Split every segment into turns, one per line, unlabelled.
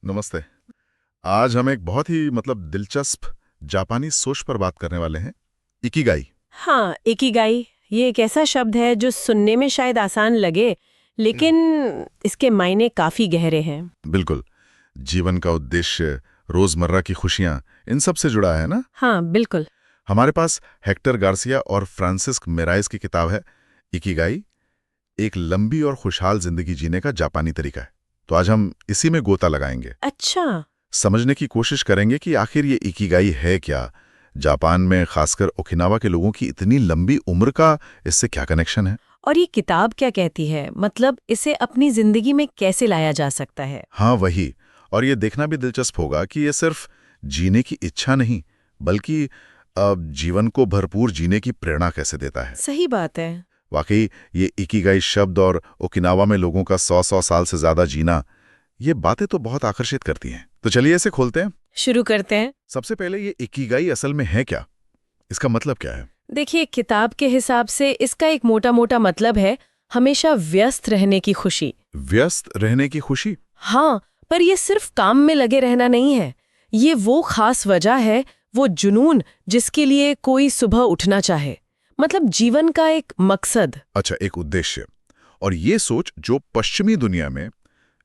नमस्ते। आज हम एक बहुत ही दिलचस्प जापानी सोच पर बात करने वाले हैं, इकिगाई।
हाँ, इकिगाई ये एक ऐसा शब्द है जो सुनने में शायद आसान लगे, लेकिन इसके मायने काफी गहरे हैं।
बिल्कुल, जीवन का उद्देश्य, रोजमर्रा की खुशियां, इन सब से जुड़ा है ना।
हाँ, बिल्कुल।
हमारे पास हेक्टर गार्सिया और फ्रांसिस्क मेराइज की किताब है इकिगाई, एक लंबी और खुशहाल जिंदगी जीने का जापानी तरीका है। तो आज हम इसी में गोता लगाएंगे,
अच्छा।
समझने की कोशिश करेंगे कि आखिर ये इकिगाई है क्या। जापान में खासकर ओकिनावा के लोगों की इतनी लंबी उम्र का इससे क्या कनेक्शन है।
और ये किताब क्या कहती है, मतलब इसे अपनी जिंदगी में कैसे लाया जा सकता है?
हाँ वही, और ये देखना भी दिलचस्प होगा कि ये सिर्फ जीने की इच्छा नहीं, बल्कि जीवन को भरपूर जीने की प्रेरणा कैसे देता है।
सही बात है।
वाकई ये इकिगाई शब्द और ओकिनावा में लोगों का 100 साल से ज्यादा जीना, ये बातें तो बहुत आकर्षित करती हैं। तो चलिए इसे खोलते हैं।
शुरू करते हैं।
सबसे पहले ये इकिगाई असल में है क्या, इसका मतलब क्या है।
देखिए, किताब के हिसाब से इसका एक मोटा मोटा मतलब है हमेशा व्यस्त रहने की खुशी।
व्यस्त रहने की खुशी।
हाँ, पर ये सिर्फ काम में लगे रहना नहीं है। ये वो खास वजह है, वो जुनून जिसके लिए कोई सुबह उठना चाहे, मतलब जीवन का एक मकसद।
अच्छा, एक उद्देश्य। और ये सोच जो पश्चिमी दुनिया में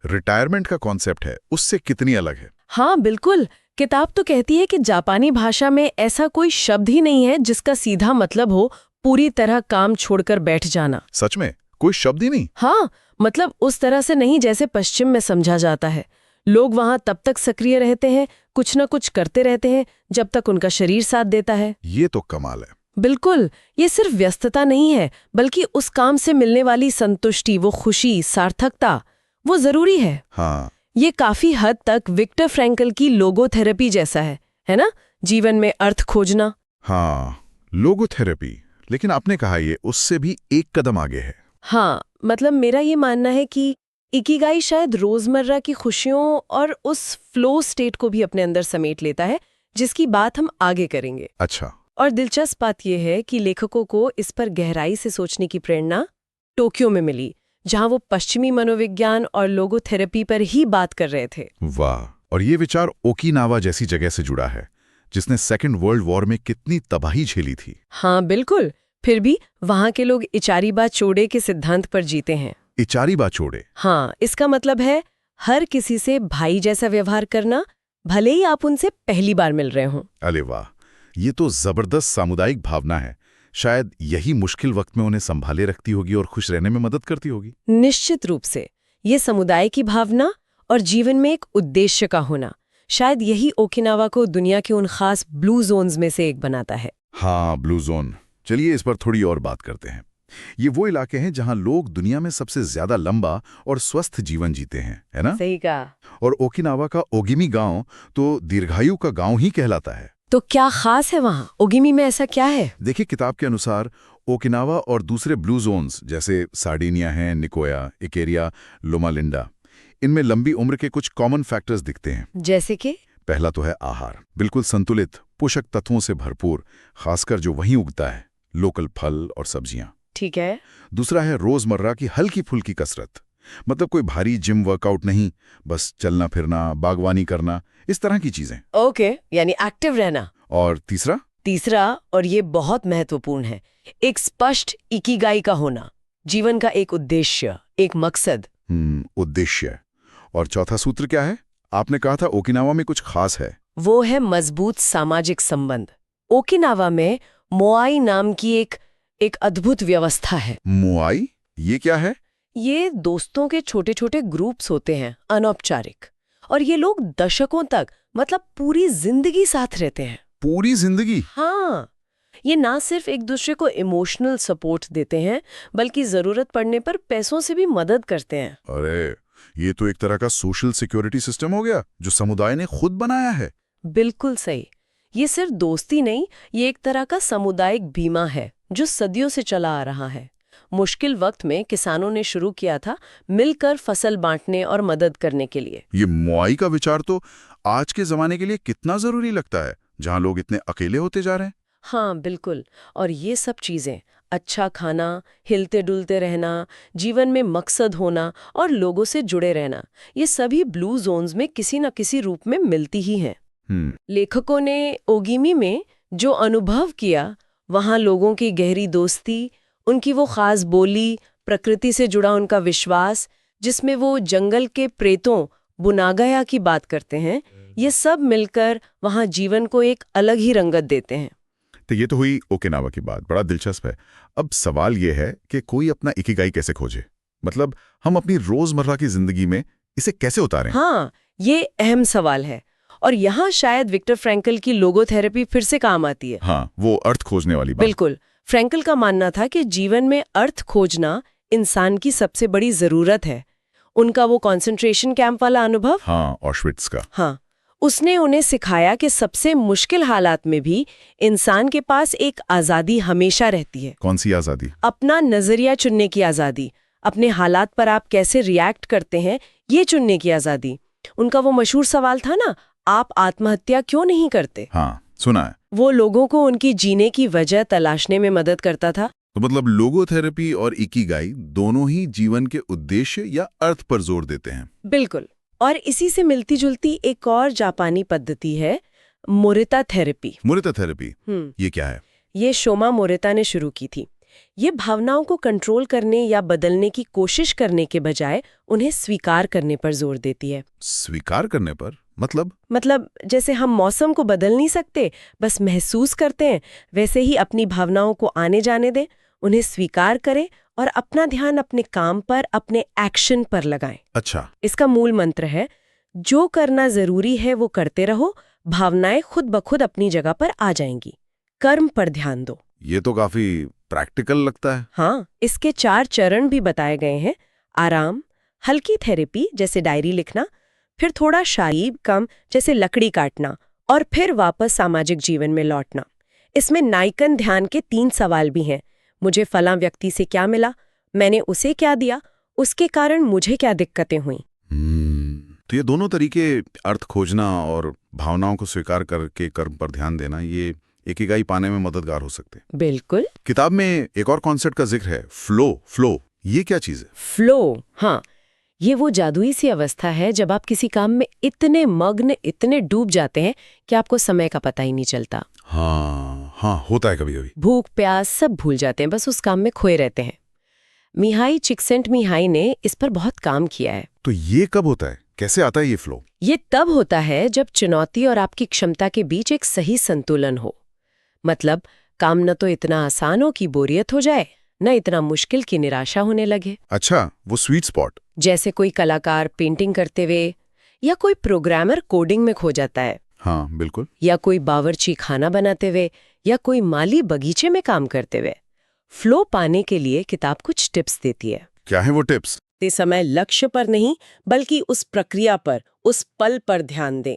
रिटायरमेंट का कॉन्सेप्ट है, उससे कितनी अलग है।
हाँ बिल्कुल। किताब तो कहती है कि जापानी भाषा में ऐसा कोई शब्द ही नहीं है जिसका सीधा मतलब हो पूरी तरह काम छोड़कर बैठ जाना।
सच में कोई शब्द ही नहीं।
हाँ, मतलब उस तरह से नहीं जैसे पश्चिम में समझा जाता है। लोग वहाँ तब तक सक्रिय रहते हैं, कुछ न कुछ करते रहते हैं, जब तक उनका शरीर साथ देता है।
ये तो कमाल है।
बिल्कुल, ये सिर्फ व्यस्तता नहीं है, बल्कि उस काम से मिलने वाली संतुष्टि, वो खुशी, सार्थकता, वो जरूरी है।
हाँ,
ये काफी हद तक विक्टर फ्रैंकल की लोगोथेरेपी जैसा है ना? जीवन में अर्थ खोजना।
हाँ, लोगोथेरेपी। लेकिन आपने कहा ये उससे भी एक कदम आगे है।
हाँ, मतलब मेरा ये मानना है कि इकिगाई शायद रोजमर्रा की खुशियों और उस फ्लो स्टेट को भी अपने अंदर समेट लेता है, जिसकी बात हम आगे करेंगे।
अच्छा।
और दिलचस्प बात यह है कि लेखकों को इस पर गहराई से सोचने की प्रेरणा टोक्यो में मिली, जहां वो पश्चिमी मनोविज्ञान और लोगोथेरेपी पर ही बात कर रहे थे।
वाह, और ये विचार ओकिनावा जैसी जगह से जुड़ा है, जिसने सेकेंड वर्ल्ड वॉर में कितनी तबाही झेली थी।
हाँ बिल्कुल, फिर भी वहां के लोग इचारीबा चोड़े के सिद्धांत पर जीते हैं।
इचारीबा चोड़े।
हाँ, इसका मतलब है हर किसी से भाई जैसा व्यवहार करना, भले ही आप उनसे पहली बार मिल रहे हों।
अरे वाह, ये तो जबरदस्त सामुदायिक भावना है। शायद यही मुश्किल वक्त में उन्हें संभाले रखती होगी और खुश रहने में मदद करती होगी।
निश्चित रूप से, ये समुदाय की भावना और जीवन में एक उद्देश्य का होना, शायद यही ओकिनावा को दुनिया के उन खास ब्लू जोन्स में से एक बनाता है।
हाँ, ब्लू जोन। चलिए इस पर थोड़ी और बात करते हैं। ये वो इलाके हैं जहां लोग दुनिया में सबसे ज्यादा लंबा और स्वस्थ जीवन जीते हैं, है ना।
सही कहा।
और ओकिनावा का ओगिमी गांव तो दीर्घायु का गांव ही कहलाता है।
तो क्या खास है वहाँ ओगिमी में, ऐसा क्या है?
देखिए, किताब के अनुसार ओकिनावा और दूसरे ब्लू जोन्स जैसे सार्डिनिया हैं, निकोया, इकेरिया, लोमा लिंडा, इनमें लंबी उम्र के कुछ कॉमन फैक्टर्स दिखते हैं।
जैसे कि?
पहला तो है आहार, बिल्कुल संतुलित, पोषक तत्वों से भरपूर, खासकर जो वहीं उगता है, लोकल फल और सब्जियां।
ठीक है।
दूसरा है रोजमर्रा की हल्की फुल्की कसरत, मतलब कोई भारी जिम वर्कआउट नहीं, बस चलना फिरना, बागवानी करना, इस तरह की चीजें।
ओके, यानी एक्टिव रहना।
और तीसरा,
और ये बहुत महत्वपूर्ण है, एक स्पष्ट इकिगाई का होना, जीवन का एक उद्देश्य, एक मकसद।
उद्देश्य। और चौथा सूत्र क्या है? आपने कहा था ओकिनावा में कुछ खास है।
वो है मजबूत सामाजिक संबंध। ओकिनावा में मोआई नाम की एक अद्भुत व्यवस्था है।
मोआई? ये क्या है?
ये दोस्तों के छोटे छोटे ग्रुप्स होते हैं, अनौपचारिक, और ये लोग दशकों तक, मतलब पूरी जिंदगी साथ रहते हैं।
पूरी जिंदगी?
हाँ, ये ना सिर्फ एक दूसरे को इमोशनल सपोर्ट देते हैं, बल्कि जरूरत पड़ने पर पैसों से भी मदद करते हैं।
अरे, ये तो एक तरह का सोशल सिक्योरिटी सिस्टम हो गया जो समुदाय ने खुद बनाया है।
बिल्कुल सही। ये सिर्फ दोस्ती नहीं, ये एक तरह का सामुदायिक बीमा है जो सदियों से चला आ रहा है। मुश्किल वक्त में किसानों ने शुरू किया था मिलकर फसल बांटने और मदद करने के लिए।
ये मोआई का विचार तो आज के जमाने के लिए कितना जरूरी लगता है, जहां लोग इतने अकेले होते जा रहे हैं।
हाँ बिल्कुल, और ये सब चीजें अच्छा खाना, हिलते डुलते रहना, जीवन में मकसद होना और लोगों से जुड़े रहना, ये सभी ब्लू जोन्स में किसी न किसी रूप में मिलती ही हैं। लेखकों ने ओगिमी में जो अनुभव किया, वहाँ लोगों की गहरी दोस्ती, उनकी वो खास बोली, प्रकृति से जुड़ा उनका विश्वास, जिसमें वो जंगल के प्रेतों बुनागाया की बात करते हैं, ये सब मिलकर वहाँ जीवन को एक अलग ही रंगत देते हैं।
तो ये तो हुई ओकिनावा की बात, बड़ा दिलचस्प है। अब सवाल ये है कि कोई अपना इकिगाई कैसे खोजे, मतलब हम अपनी रोजमर्रा की जिंदगी में इसे कैसे उतारें?
हाँ, ये अहम सवाल है और यहाँ शायद विक्टर फ्रैंकल की लोगोथेरेपी फिर से काम आती है।
हाँ, वो अर्थ खोजने वाली बात।
बिल्कुल। फ्रैंकल का मानना था कि जीवन में अर्थ खोजना इंसान की सबसे बड़ी जरूरत है। उनका वो कंसंट्रेशन कैंप वाला अनुभव,
हाँ, ऑशविट्स का।
हाँ, उसने उन्हें सिखाया कि सबसे मुश्किल हालात में भी इंसान के पास एक आज़ादी हमेशा रहती है।
कौन सी आज़ादी?
अपना नजरिया चुनने की आज़ादी, अपने हालात पर आप कैसे रिएक्ट करते हैं ये चुनने की आज़ादी। उनका वो मशहूर सवाल था ना, आप आत्महत्या क्यों नहीं करते?
हाँ, सुना है।
वो लोगों को उनकी जीने की वजह तलाशने में मदद करता था।
तो मतलब लोगोथेरेपी और इकिगाई दोनों ही जीवन के उद्देश्य या अर्थ पर जोर देते हैं।
बिल्कुल। और इसी से मिलती जुलती एक और जापानी पद्धति है, मोरिता थेरेपी।
मोरिता थेरेपी, ये क्या है?
ये शोमा मोरिता ने शुरू की थी। ये भावनाओं को कंट्रोल करने या बदलने की कोशिश करने के बजाय उन्हें स्वीकार करने पर जोर देती है।
स्वीकार करने पर?
मतलब जैसे हम मौसम को बदल नहीं सकते, बस महसूस करते हैं, वैसे ही अपनी भावनाओं को आने जाने दें, उन्हें स्वीकार करें और अपना ध्यान अपने काम पर, अपने एक्शन पर लगाएं।
अच्छा।
इसका मूल मंत्र है, जो करना जरूरी है वो करते रहो, भावनाएं खुद ब खुद अपनी जगह पर आ जाएंगी। कर्म पर ध्यान दो।
ये तो काफी प्रैक्टिकल लगता है।
हाँ, इसके 4 चरण भी बताए गए हैं। आराम, हल्की थेरेपी जैसे डायरी लिखना, फिर थोड़ा शारीरिक काम जैसे लकड़ी काटना, और फिर वापस सामाजिक जीवन में लौटना। इसमें नाइकन ध्यान के 3 सवाल भी हैं। मुझे फलां व्यक्ति से क्या मिला, मैंने उसे क्या दिया, उसके कारण मुझे क्या दिक्कतें हुई।
तो ये दोनों तरीके, अर्थ खोजना और भावनाओं को स्वीकार करके कर्म पर ध्यान देना, ये इकिगाई पाने में मददगार हो सकते हैं।
बिल्कुल।
किताब में एक और कॉन्सेप्ट का जिक्र है, फ्लो। ये क्या चीज है?
फ्लो, हाँ, ये वो जादुई सी अवस्था है जब आप किसी काम में इतने मग्न, इतने डूब जाते हैं कि आपको समय का पता ही नहीं चलता।
हाँ, होता है कभी कभी।
भूख प्यास सब भूल जाते हैं, बस उस काम में खोए रहते हैं। मिहाई चिक्सेंटमिहाई ने इस पर बहुत काम किया है।
तो ये कब होता है, कैसे आता है ये फ्लो?
ये तब होता है जब चुनौती और आपकी क्षमता के बीच एक सही संतुलन हो। मतलब काम न तो इतना आसान हो कि बोरियत हो जाए, न इतना मुश्किल की निराशा होने लगे।
अच्छा, वो स्वीट स्पॉट।
जैसे कोई कलाकार पेंटिंग करते हुए, या कोई प्रोग्रामर कोडिंग में खो जाता है।
हाँ, बिल्कुल।
या कोई बावर्ची खाना बनाते हुए, या कोई माली बगीचे में काम करते हुए। फ्लो पाने के लिए किताब कुछ टिप्स देती है।
क्या है वो टिप्स?
ते समय लक्ष्य पर नहीं, बल्कि उस प्रक्रिया पर, उस पल पर ध्यान दें।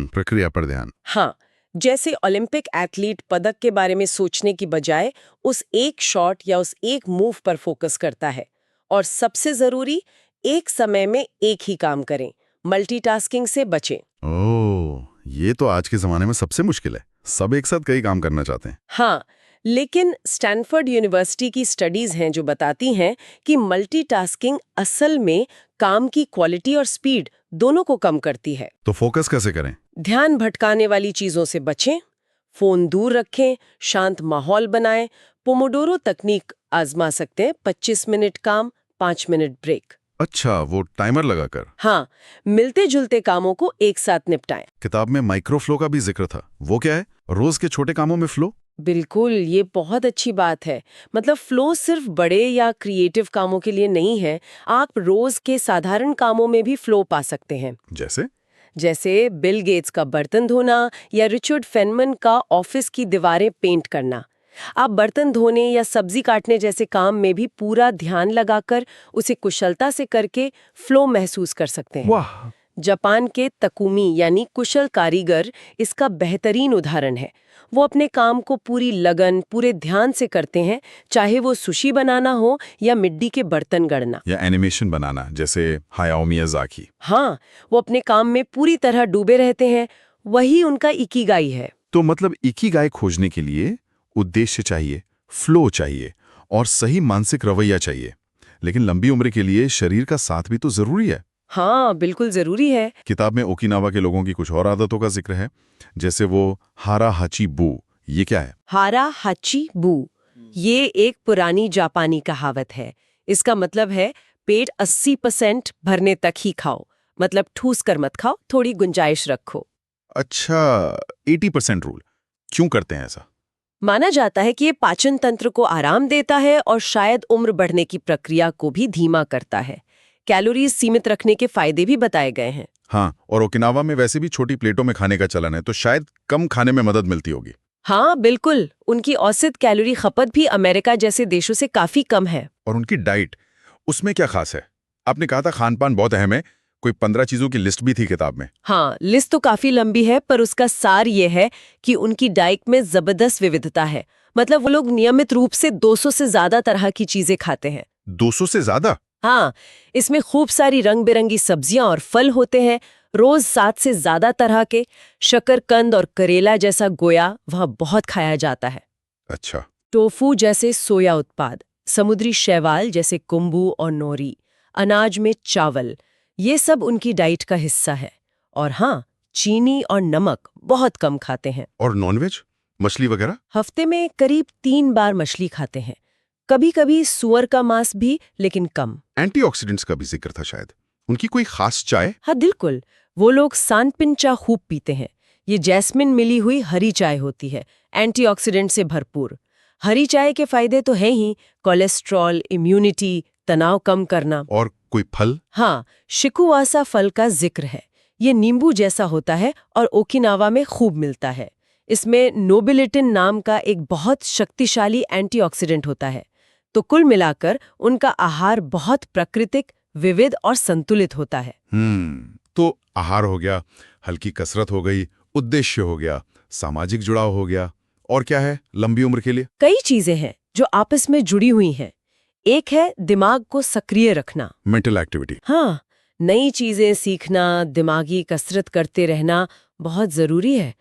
प्रक्रिया पर ध्यान।
हाँ, जैसे ओलंपिक एथलीट पदक के बारे में सोचने की बजाय उस एक शॉट या उस एक मूव पर फोकस करता है। और सबसे जरूरी, एक समय में एक ही काम करें, मल्टीटास्किंग से बचें।
ओह, ये तो आज के जमाने में सबसे मुश्किल है। सब एक साथ कई काम करना चाहते हैं।
हाँ, लेकिन स्टैनफोर्ड यूनिवर्सिटी की स्टडीज हैं जो बताती हैं कि मल्टीटास्किंग असल में काम की क्वालिटी और स्पीड दोनों को कम करती है।
तो फोकस कैसे करें?
ध्यान भटकाने वाली चीजों से बचें, फोन दूर रखें, शांत माहौल बनाएं। पोमोडोरो तकनीक आजमा सकते हैं, 25 मिनट काम, 5 मिनट ब्रेक।
अच्छा, वो टाइमर लगाकर।
हाँ, मिलते जुलते कामों को एक साथ निपटाएं।
किताब में माइक्रोफ्लो का भी जिक्र था, वो क्या है? रोज के छोटे कामों में फ्लो?
बिल्कुल, ये बहुत अच्छी बात है। मतलब फ्लो सिर्फ बड़े या क्रिएटिव कामों के लिए नहीं है, आप रोज के साधारण कामों में भी फ्लो पा सकते हैं। जैसे बिल गेट्स का बर्तन धोना या रिचर्ड फेनमन का ऑफिस की दीवारें पेंट करना। आप बर्तन धोने या सब्जी काटने जैसे काम में भी पूरा ध्यान लगाकर उसे कुशलता से करके फ्लो महसूस कर सकते हैं।
वाह!
जापान के तकुमी यानी कुशल कारीगर इसका बेहतरीन उदाहरण है। वो अपने काम को पूरी लगन, पूरे ध्यान से करते हैं, चाहे वो सुशी बनाना हो या मिट्टी के बर्तन गढ़ना
या एनिमेशन बनाना, जैसे हायाओ मियाज़ाकी।
हाँ, वो अपने काम में पूरी तरह डूबे रहते हैं। वही उनका इकिगाई है।
तो मतलब इकिगाई खोजने के लिए उद्देश्य चाहिए, फ्लो चाहिए, और सही मानसिक रवैया चाहिए। लेकिन लंबी उम्र के लिए शरीर का साथ भी तो जरूरी है।
हाँ, बिल्कुल जरूरी है।
किताब में ओकिनावा के लोगों की कुछ और आदतों का जिक्र है, जैसे वो हारा हाची बू। ये क्या है?
हारा हाची बू, ये एक पुरानी जापानी कहावत है। इसका मतलब है पेट 80% भरने तक ही खाओ, मतलब ठूस कर मत खाओ, थोड़ी गुंजाइश रखो।
अच्छा, 80% रूल। क्यों करते हैं ऐसा?
माना जाता है कि ये पाचन तंत्र को आराम देता है और शायद उम्र बढ़ने की प्रक्रिया को भी धीमा करता है। कैलोरीज सीमित रखने के फायदे भी बताए गए हैं।
हाँ, और ओकिनावा में वैसे भी छोटी प्लेटों में खाने का चलन है, तो शायद कम खाने में मदद मिलती होगी।
हाँ बिल्कुल, उनकी औसत कैलोरी खपत भी अमेरिका जैसे देशों से काफी कम है।
और उनकी डाइट, उसमें क्या खास है? आपने कहा था खान पान बहुत अहम है, कोई 15 चीजों की लिस्ट भी थी किताब में।
हाँ, लिस्ट तो काफी लंबी है, पर उसका सार ये है कि उनकी डाइट में जबरदस्त विविधता है। मतलब वो लोग नियमित रूप से 200 से ज्यादा तरह की चीजें खाते हैं।
200 से ज्यादा?
हाँ, इसमें खूब सारी रंग बिरंगी सब्जियां और फल होते हैं। रोज 7 से ज्यादा तरह के शकरकंद और करेला जैसा गोया वह बहुत खाया जाता है।
अच्छा।
टोफू जैसे सोया उत्पाद, समुद्री शैवाल जैसे कुंबू और नोरी, अनाज में चावल, ये सब उनकी डाइट का हिस्सा है। और हाँ, चीनी और नमक बहुत कम खाते हैं।
और नॉनवेज, मछली वगैरह?
हफ्ते में करीब 3 बार मछली खाते हैं, कभी कभी सुअर का मांस भी, लेकिन कम।
एंटीऑक्सीडेंट्स का भी जिक्र था शायद। उनकी कोई खास चाय?
हाँ बिल्कुल, वो लोग सानपिन चा खूब पीते हैं। ये जैस्मिन मिली हुई हरी चाय होती है, एंटीऑक्सीडेंट से भरपूर। हरी चाय के फायदे तो हैं ही, कोलेस्ट्रॉल, इम्यूनिटी, तनाव कम करना।
और कोई फल?
हाँ, शिकुवासा फल का जिक्र है। ये नींबू जैसा होता है और ओकिनावा में खूब मिलता है। इसमें नोबिलिटिन नाम का एक बहुत शक्तिशाली एंटीऑक्सीडेंट होता है। तो कुल मिलाकर उनका आहार बहुत प्राकृतिक, विविध और संतुलित होता है।
तो आहार हो गया, हल्की कसरत हो गई, उद्देश्य हो गया, सामाजिक जुड़ाव हो गया, और क्या है लंबी उम्र के लिए?
कई चीजें हैं जो आपस में जुड़ी हुई हैं। एक है दिमाग को सक्रिय रखना,
मेंटल एक्टिविटी।
हाँ, नई चीजें सीखना, दिमागी कसरत करते रहना बहुत जरूरी है।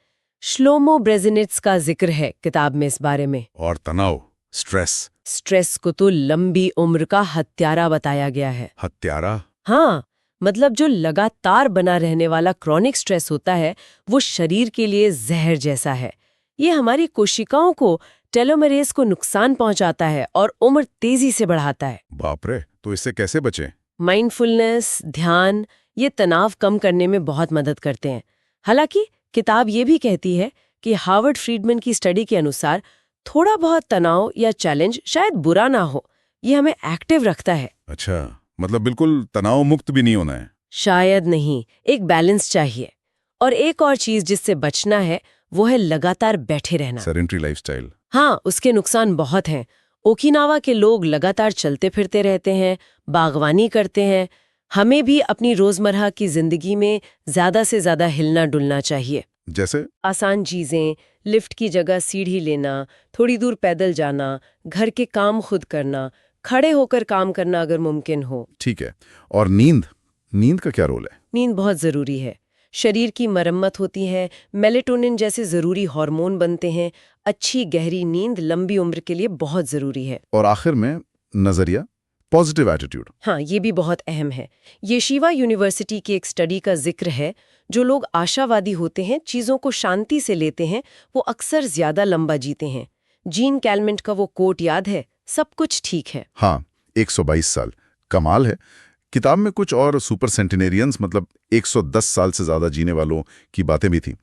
श्लोमो ब्रेजिनेट्स का जिक्र है किताब में इस बारे में।
और तनाव, स्ट्रेस?
स्ट्रेस को तो लंबी उम्र का हत्यारा बताया गया है।
हत्यारा?
हाँ, मतलब जो लगातार बना रहने वाला क्रॉनिक स्ट्रेस होता है, वो शरीर के लिए जहर जैसा है। ये हमारी कोशिकाओं को, टेलोमेरेज को नुकसान पहुंचाता है और उम्र तेजी से बढ़ाता है।
बाप रे, तो इससे कैसे बचें?
माइंडफुलनेस, ध्यान, ये तनाव कम करने में बहुत मदद करते हैं। हालांकि किताब ये भी कहती है कि हार्वर्ड फ्रीडमैन की स्टडी के अनुसार थोड़ा बहुत तनाव या चैलेंज शायद बुरा ना हो, ये हमें एक्टिव रखता है।
अच्छा, मतलब बिल्कुल तनाव मुक्त भी नहीं होना है?
शायद नहीं, एक बैलेंस चाहिए। और एक और चीज जिससे बचना है, वो है लगातार बैठे रहना।
Sedentary lifestyle?
हाँ, उसके नुकसान बहुत हैं। ओकिनावा के लोग लगातार चलते फिरते रहते हैं, बागवानी करते हैं। हमें भी अपनी रोजमर्रा की जिंदगी में ज्यादा से ज्यादा हिलना डुलना चाहिए।
जैसे?
आसान चीजें, लिफ्ट की जगह सीढ़ी लेना, थोड़ी दूर पैदल जाना, घर के काम खुद करना, खड़े होकर काम करना अगर मुमकिन हो।
ठीक है। और नींद? नींद का क्या रोल है?
नींद बहुत जरूरी है। शरीर की मरम्मत होती है, मेलेटोनिन जैसे जरूरी हार्मोन बनते हैं। अच्छी गहरी नींद लंबी उम्र के लिए बहुत जरूरी है।
और आखिर में नजरिया, पॉजिटिव एटीट्यूड।
हाँ, ये भी बहुत अहम है। येशिवा यूनिवर्सिटी की एक स्टडी का जिक्र है, जो लोग आशावादी होते हैं, चीजों को शांति से लेते हैं, वो अक्सर ज्यादा लंबा जीते हैं। जीन कैलमेंट का वो कोट याद है, सब कुछ ठीक है।
हाँ, 122 साल, कमाल है। किताब में कुछ और सुपर सेंटिनेरियंस, मतलब 110 साल से ज्यादा जीने वालों की बातें भी थी।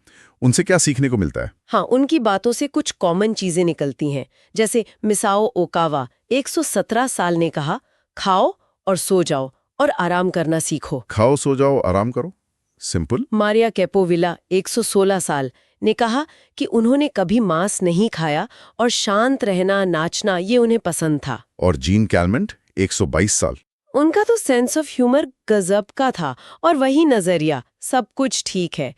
उनसे क्या सीखने को मिलता है?
हाँ, उनकी बातों से कुछ कॉमन चीजें निकलती हैं। जैसे मिसाओ ओकावा 117 साल ने कहा, खाओ और सो जाओ और आराम करना सीखो।
खाओ, सो जाओ, आराम करो, सिंपल।
मारिया कैपोविला 116 साल ने कहा कि उन्होंने कभी मांस नहीं खाया और शांत रहना, नाचना ये उन्हें पसंद था।
और जीन कैलमेंट 122 साल।
उनका तो सेंस ऑफ ह्यूमर गजब का था और वही नजरिया, सब कुछ ठीक है।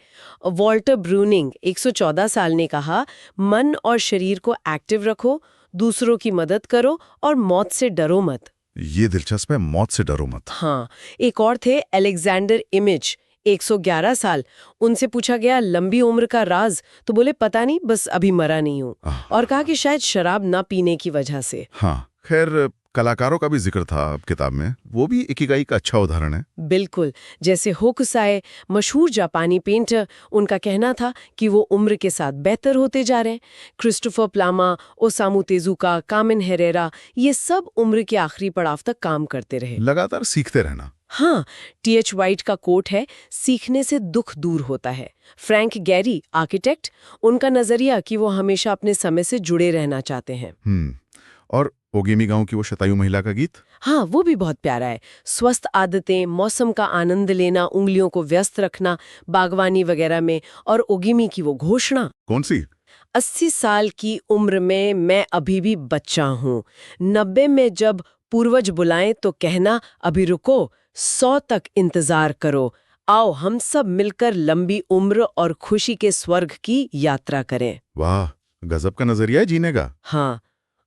वॉल्टर ब्रूनिंग 114 साल ने कहा, मन और शरीर को एक्टिव रखो, दूसरों की मदद करो और मौत से डरो मत।
ये दिलचस्प है, मौत से डरो मत।
हाँ, एक और थे अलेक्जेंडर इमेज 111 साल। उनसे पूछा गया लंबी उम्र का राज, तो बोले पता नहीं, बस अभी मरा नहीं हूँ। और कहा कि शायद शराब ना पीने की वजह से।
हाँ, खैर, कलाकारों का भी जिक्र था अब किताब में, वो भी इकिगाई का अच्छा उदाहरण है।
बिल्कुल, जैसे होकुसाई, मशहूर जापानी पेंटर, उनका कहना था कि वो उम्र के साथ बेहतर होते जा रहे हैं। क्रिस्टोफर प्लामा, ओसामू तेजुका, कामिन हेरेरा, ये सब उम्र के आखिरी पड़ाव तक काम करते रहे।
लगातार सीखते रहना।
हाँ, टी.एच. वाइट का कोट है, सीखने से दुख दूर होता है। फ्रैंक गैरी, आर्किटेक्ट, उनका नजरिया कि वो हमेशा अपने समय से जुड़े रहना चाहते हैं।
और ओगेमी गांव की वो शतायु महिला का गीत?
हाँ, वो भी बहुत प्यारा है। स्वस्थ आदतें, मौसम का आनंद लेना, उंगलियों को व्यस्त रखना बागवानी वगैरह में, और ओगिमी की वो घोषणा।
कौन सी?
80 साल की उम्र में मैं अभी भी बच्चा हूँ। 90 में जब पूर्वज बुलाएं तो कहना अभी रुको, 100 तक इंतजार करो। आओ हम सब मिलकर लंबी उम्र और खुशी के स्वर्ग की यात्रा करें।
वाह, गजब का नजरिया है जीने का।
हाँ,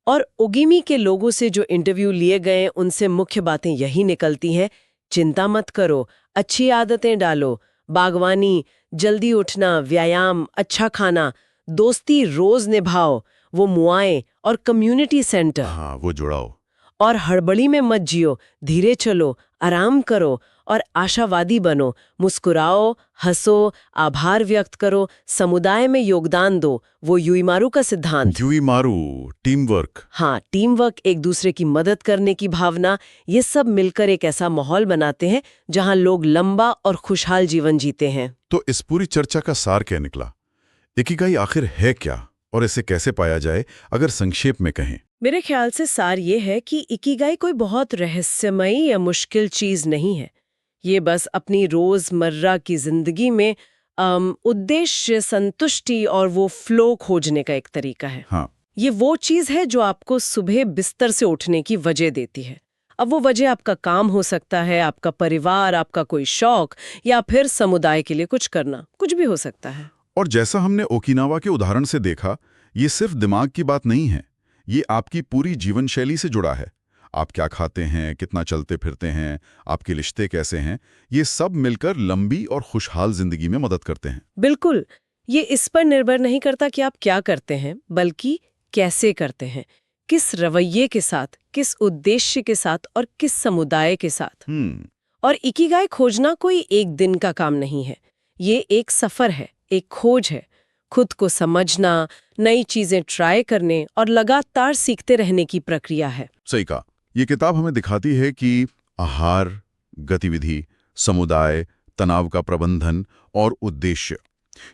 और ओगिमी के लोगों से जो इंटरव्यू लिए गए उनसे मुख्य बातें यही निकलती हैं। चिंता मत करो, अच्छी आदतें डालो, बागवानी, जल्दी उठना, व्यायाम, अच्छा खाना, दोस्ती रोज निभाओ, वो मुआए और कम्युनिटी सेंटर।
हाँ, वो जुड़ाओ।
और हड़बड़ी में मत जियो, धीरे चलो, आराम करो और आशावादी बनो, मुस्कुराओ, हंसो, आभार व्यक्त करो, समुदाय में योगदान दो, वो यूइमारू का सिद्धांत।
यूइमारू, टीम वर्क।
हाँ, टीम वर्क, एक दूसरे की मदद करने की भावना, ये सब मिलकर एक ऐसा माहौल बनाते हैं जहां लोग लंबा और खुशहाल जीवन जीते हैं।
तो इस पूरी चर्चा का सार क्या निकला? इकिगाई आखिर है क्या और इसे कैसे पाया जाए, अगर संक्षेप में कहें?
मेरे ख्याल से सार ये है कि इकिगाई कोई बहुत रहस्यमयी या मुश्किल चीज नहीं है। ये बस अपनी रोजमर्रा की जिंदगी में उद्देश्य, संतुष्टि और वो फ्लो खोजने का एक तरीका है।
हाँ।
ये वो चीज है जो आपको सुबह बिस्तर से उठने की वजह देती है। अब वो वजह आपका काम हो सकता है, आपका परिवार, आपका कोई शौक, या फिर समुदाय के लिए कुछ करना, कुछ भी हो सकता है।
और जैसा हमने ओकिनावा के उदाहरण से देखा, ये सिर्फ दिमाग की बात नहीं है, ये आपकी पूरी जीवन शैली से जुड़ा है। आप क्या खाते हैं, कितना चलते फिरते हैं, आपके रिश्ते कैसे हैं, ये सब मिलकर लंबी और खुशहाल जिंदगी में मदद करते हैं।
बिल्कुल, ये इस पर निर्भर नहीं करता कि आप क्या करते हैं, बल्कि कैसे करते हैं, किस रवैये के साथ, किस उद्देश्य के साथ और किस समुदाय के साथ। और इकिगाई खोजना कोई एक दिन का काम नहीं है, ये एक सफर है, एक खोज है, खुद को समझना, नई चीजें ट्राई करने और लगातार सीखते रहने की प्रक्रिया है।
सही कहा। ये किताब हमें दिखाती है कि आहार, गतिविधि, समुदाय, तनाव का प्रबंधन और उद्देश्य,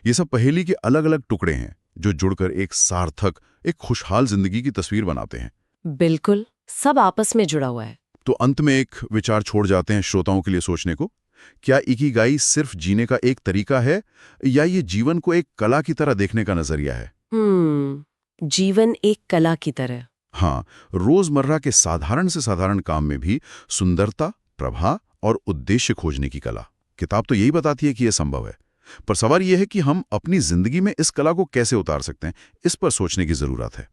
ये सब पहेली के अलग अलग टुकड़े हैं जो जुड़कर एक सार्थक, एक खुशहाल जिंदगी की तस्वीर बनाते हैं।
बिल्कुल, सब आपस में जुड़ा हुआ है।
तो अंत में एक विचार छोड़ जाते हैं श्रोताओं के लिए सोचने को। क्या इकिगाई सिर्फ जीने का एक तरीका है, या ये जीवन को एक कला की तरह देखने का नजरिया है?
जीवन एक कला की तरह।
हाँ, रोजमर्रा के साधारण से साधारण काम में भी सुंदरता, प्रभा और उद्देश्य खोजने की कला। किताब तो यही बताती है कि यह संभव है, पर सवाल यह है कि हम अपनी जिंदगी में इस कला को कैसे उतार सकते हैं, इस पर सोचने की जरूरत है।